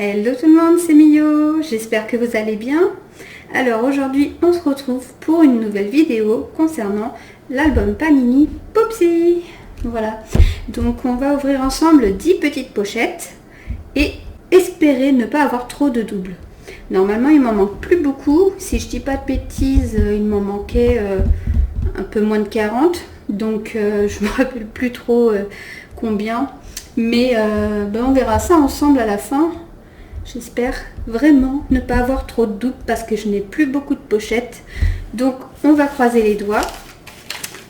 Hello tout le monde, c'est Mio, j'espère que vous allez bien. Alors aujourd'hui on se retrouve pour une nouvelle vidéo concernant l'album Panini Popsy. Voilà, donc on va ouvrir ensemble 10 petites pochettes et espérer ne pas avoir trop de doubles. Normalement il m'en manque plus beaucoup, si je dis pas de bêtises il m'en manquait un peu moins de 40. Donc je me rappelle plus trop combien. Mais on verra ça ensemble à la fin. J'espère vraiment ne pas avoir trop de doutes parce que je n'ai plus beaucoup de pochettes. Donc on va croiser les doigts.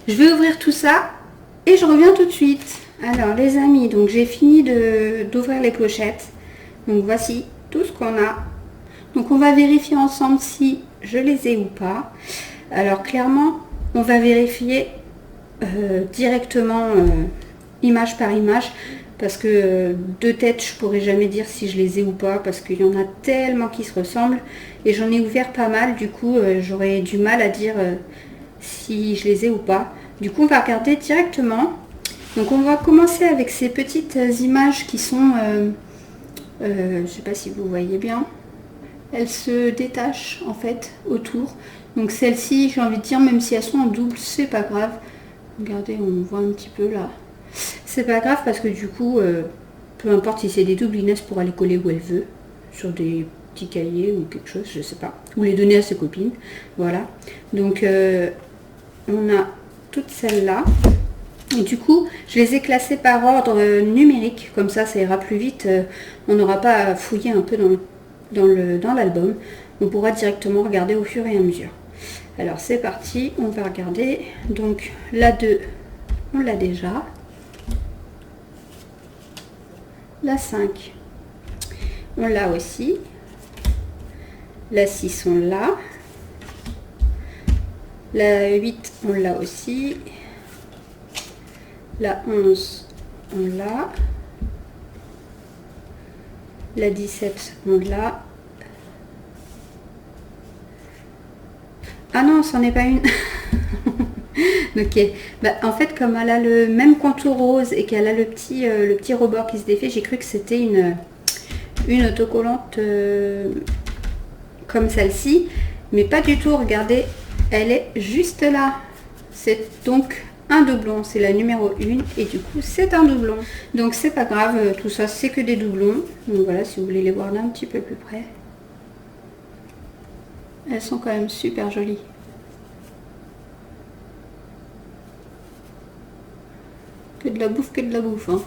Je vais ouvrir tout ça et je reviens tout de suite. Alors les amis, donc j'ai fini d'ouvrir les pochettes. Donc voici tout ce qu'on a. Donc on va vérifier ensemble si je les ai ou pas. Alors clairement, on va vérifier directement image par image. Parce que de tête, je pourrais jamais dire si je les ai ou pas. Parce qu'il y en a tellement qui se ressemblent. Et j'en ai ouvert pas mal. Du coup, j'aurais du mal à dire si je les ai ou pas. Du coup, on va regarder directement. Donc, on va commencer avec ces petites images qui sont... je sais pas si vous voyez bien. Elles se détachent en fait autour. Donc, celles-ci, j'ai envie de dire, même si elles sont en double, c'est pas grave. Regardez, on voit un petit peu là. C'est pas grave parce que du coup, peu importe si c'est des doubles, Inès pourra les coller où elle veut, sur des petits cahiers ou quelque chose, je sais pas, ou les donner à ses copines. Voilà. Donc on a toutes celles-là. Et du coup, je les ai classées par ordre numérique, comme ça ira plus vite. On n'aura pas à fouiller un peu dans l'album. On pourra directement regarder au fur et à mesure. Alors c'est parti, on va regarder. Donc la 2, on l'a déjà. La 5, on l'a aussi. La 6, on l'a. La 8, on l'a aussi. La 11, on l'a. La 17, on l'a. Ah non, c'en est pas une. Ok, en fait comme elle a le même contour rose et qu'elle a le petit rebord qui se défait, j'ai cru que c'était une autocollante comme celle-ci, mais pas du tout. Regardez, elle est juste là. C'est donc un doublon, c'est la numéro 1 et du coup c'est un doublon. Donc c'est pas grave, tout ça c'est que des doublons. Donc voilà, si vous voulez les voir d'un petit peu plus près. Elles sont quand même super jolies. Que de la bouffe, hein.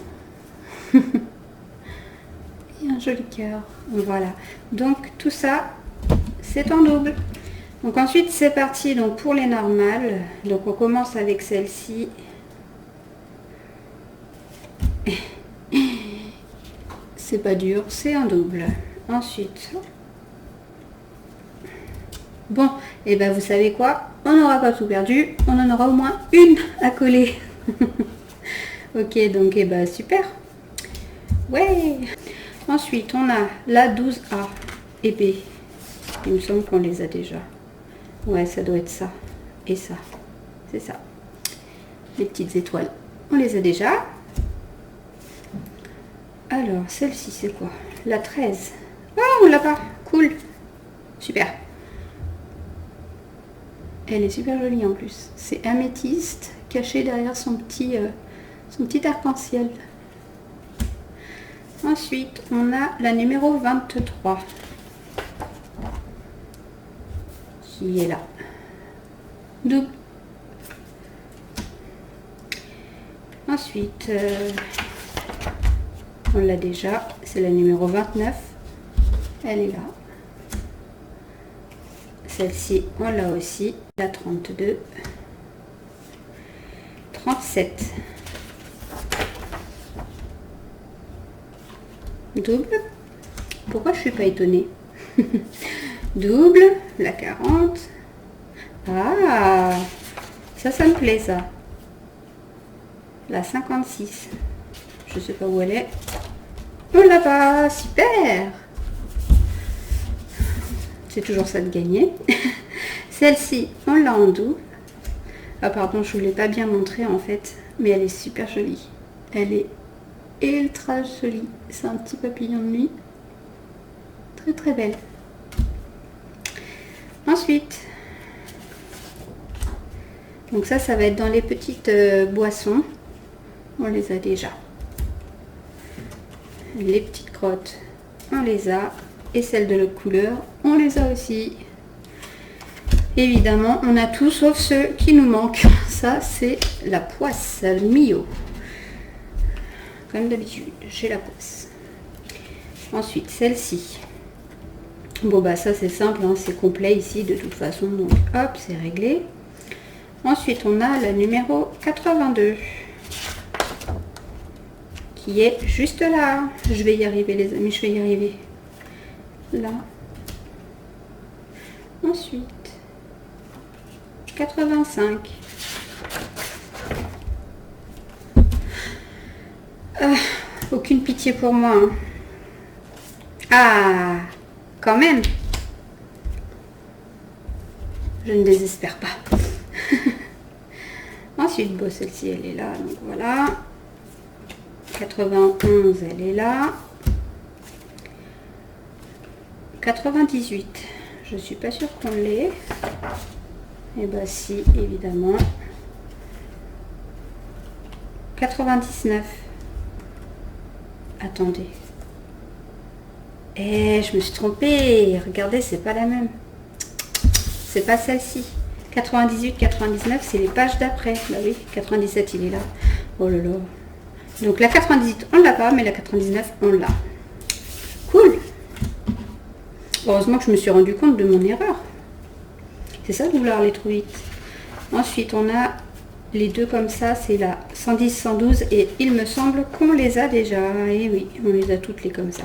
Et un joli cœur. Voilà. Donc tout ça, c'est en double. Donc ensuite c'est parti donc pour les normales. Donc on commence avec celle-ci. C'est pas dur, c'est un double. Ensuite. Bon, et vous savez quoi? On n'aura pas tout perdu. On en aura au moins une à coller. Ok, donc super. Ouais. Ensuite, on a la 12A et B. Il me semble qu'on les a déjà. Ouais, ça doit être ça. Et ça. C'est ça. Les petites étoiles. On les a déjà. Alors, celle-ci, c'est quoi? La 13. Oh, on l'a pas. Cool. Super. Elle est super jolie en plus. C'est améthyste caché derrière son petit arc-en-ciel. Ensuite, on a la numéro 23 qui est là. Double. Ensuite, on l'a déjà. C'est la numéro 29. Elle est là. Celle-ci, on l'a aussi. La 32. 37. Double. Pourquoi je suis pas étonnée? Double. La 40. Ah, ça me plaît ça. La 56. Je sais pas où elle est. On l'a pas. Super. C'est toujours ça de gagner. Celle-ci, on l'a en double. Ah pardon, je ne vous l'ai pas bien montré en fait, mais elle est super jolie. Elle est ultra jolie. C'est un petit papillon de nuit. Très très belle. Ensuite, donc ça va être dans les petites boissons. On les a déjà. Les petites crottes, on les a. Et celles de l'autre couleur, on les a aussi. Évidemment, on a tout sauf ceux qui nous manquent. Ça, c'est la poisse Mio. Comme d'habitude, j'ai la poisse. Ensuite, celle-ci. Bon, bah ça, c'est simple, hein, c'est complet ici, de toute façon. Donc, hop, c'est réglé. Ensuite, on a la numéro 82. Qui est juste là. Je vais y arriver, les amis, je vais y arriver. Là. Ensuite, 85. Aucune pitié pour moi. Hein. Ah, quand même. Je ne désespère pas. Ensuite, bon, celle-ci, elle est là. Donc voilà. 91, elle est là. 98. Je suis pas sûre qu'on l'ait. Et bah si, évidemment. 99. Attendez. Eh, je me suis trompée. Regardez, c'est pas la même. C'est pas celle-ci. 98, 99, c'est les pages d'après. Bah oui, 97, il est là. Oh là là. Donc la 98, on l'a pas, mais la 99, on l'a. Cool. Heureusement que je me suis rendu compte de mon erreur. C'est ça de vouloir aller trop vite. Ensuite, on a les deux comme ça, c'est la 110, 112 et il me semble qu'on les a déjà. Et oui, on les a toutes les comme ça.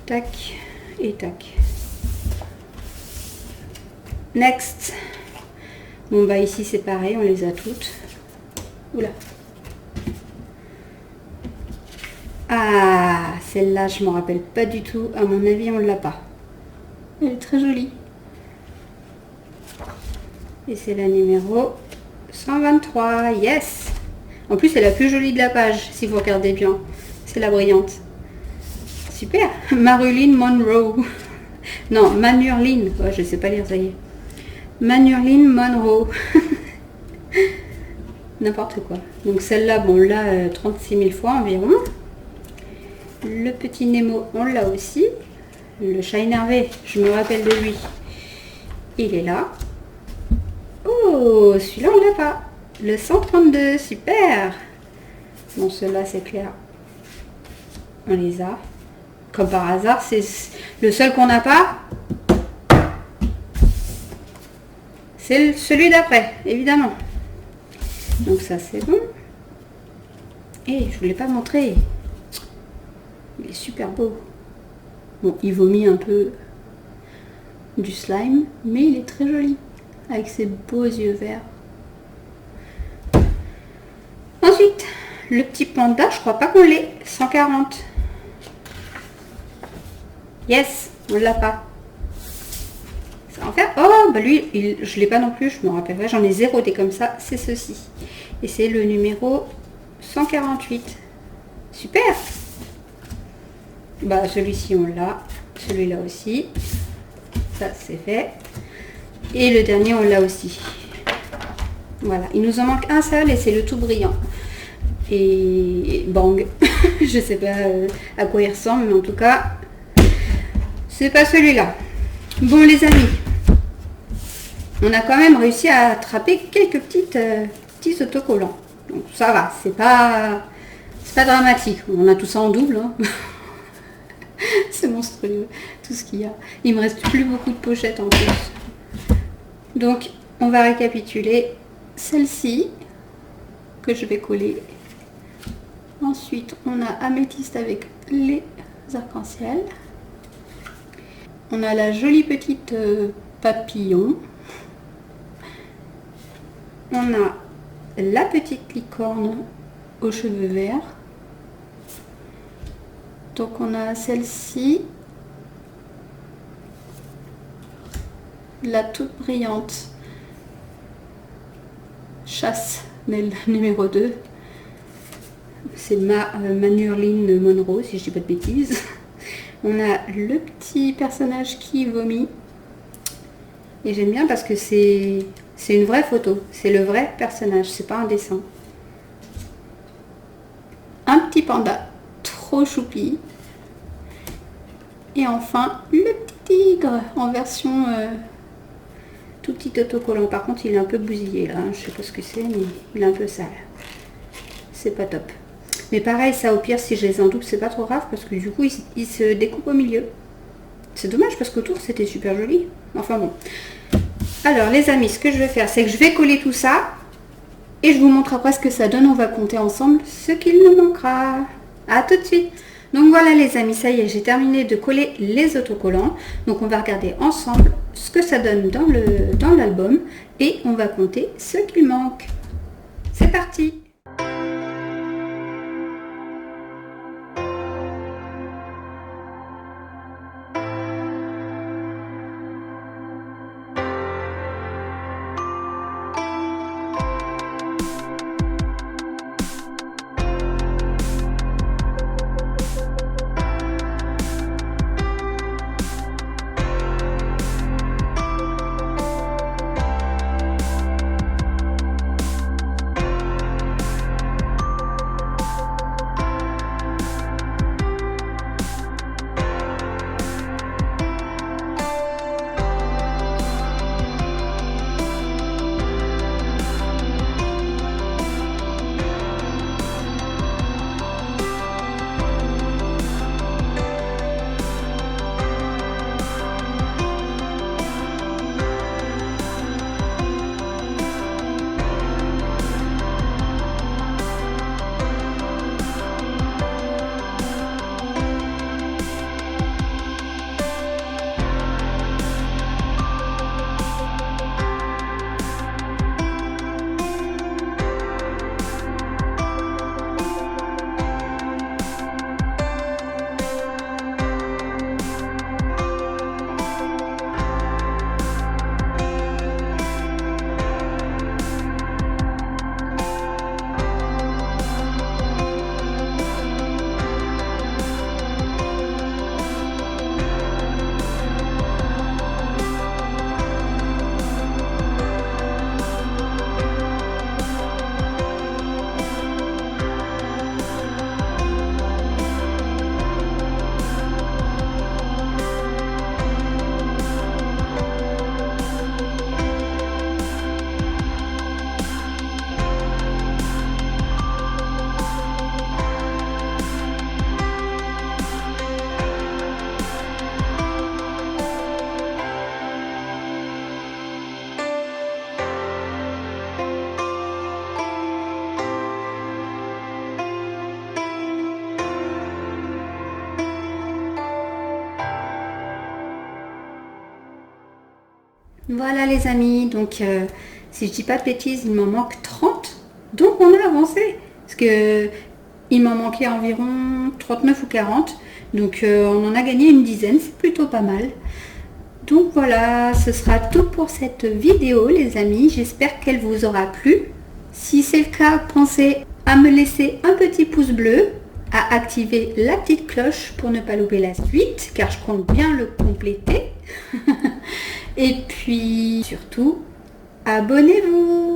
Tac et tac. Next. Bon bah ici c'est pareil, on les a toutes. Oula. Ah, celle-là je m'en rappelle pas du tout. À mon avis, on l'a pas. Elle est très jolie. Et c'est la numéro 123. Yes. En plus, c'est la plus jolie de la page, si vous regardez bien. C'est la brillante. Super. Marilyn Monroe. Non, Manurline. Ouais, je sais pas lire, ça y est. Manurline Monroe. N'importe quoi. Donc celle-là, bon, on l'a 36 000 fois environ. Le petit Nemo, on l'a aussi. Le chat énervé, je me rappelle de lui. Il est là. Oh, celui-là, on l'a pas. Le 132, super. Bon, ceux-là, c'est clair. On les a. Comme par hasard, c'est le seul qu'on n'a pas. C'est celui d'après, évidemment. Donc ça, c'est bon. Et je ne vous l'ai pas montré. Il est super beau. Bon, il vomit un peu du slime, mais il est très joli. Avec ses beaux yeux verts. Ensuite, le petit panda, je crois pas qu'on l'ait. 140. Yes, on l'a pas. Ça va en faire. Oh, bah lui, je l'ai pas non plus, je me rappelle pas. J'en ai 0 des comme ça. C'est ceci. Et c'est le numéro 148. Super. Bah, celui-ci, on l'a. Celui-là aussi. Ça, c'est fait. Et le dernier, on l'a aussi. Voilà. Il nous en manque un seul et c'est le tout brillant. Et bang. Je sais pas à quoi il ressemble, mais en tout cas, c'est pas celui-là. Bon, les amis, on a quand même réussi à attraper quelques petits autocollants. Donc ça va, c'est pas dramatique. On a tout ça en double. Hein. C'est monstrueux, tout ce qu'il y a. Il me reste plus beaucoup de pochettes en plus. Donc, on va récapituler celle-ci que je vais coller. Ensuite, on a améthyste avec les arcs-en-ciel. On a la jolie petite papillon. On a la petite licorne aux cheveux verts. Donc on a celle-ci, la toute brillante chasse numéro 2. C'est Manurline Monroe, si je dis pas de bêtises. On a le petit personnage qui vomit. Et j'aime bien parce que c'est une vraie photo. C'est le vrai personnage, c'est pas un dessin. Un petit panda, trop choupi. Et enfin, le petit tigre en version tout petit autocollant. Par contre, il est un peu bousillé là. Je sais pas ce que c'est, mais il est un peu sale. C'est pas top. Mais pareil, ça au pire, si je les en double, c'est pas trop grave parce que du coup, il se découpe au milieu. C'est dommage parce qu'autour, c'était super joli. Enfin bon. Alors, les amis, ce que je vais faire, c'est que je vais coller tout ça. Et je vous montre après ce que ça donne. On va compter ensemble ce qu'il nous manquera. À tout de suite. Donc voilà les amis, ça y est, j'ai terminé de coller les autocollants. Donc on va regarder ensemble ce que ça donne dans l'album. Et on va compter ce qu'il manque. C'est parti! Voilà les amis, donc si je dis pas de bêtises, il m'en manque 30. Donc on a avancé. Parce que il m'en manquait environ 39 ou 40. Donc on en a gagné une dizaine, c'est plutôt pas mal. Donc voilà, ce sera tout pour cette vidéo les amis. J'espère qu'elle vous aura plu. Si c'est le cas, pensez à me laisser un petit pouce bleu, à activer la petite cloche pour ne pas louper la suite, car je compte bien le compléter. Et puis, surtout, abonnez-vous!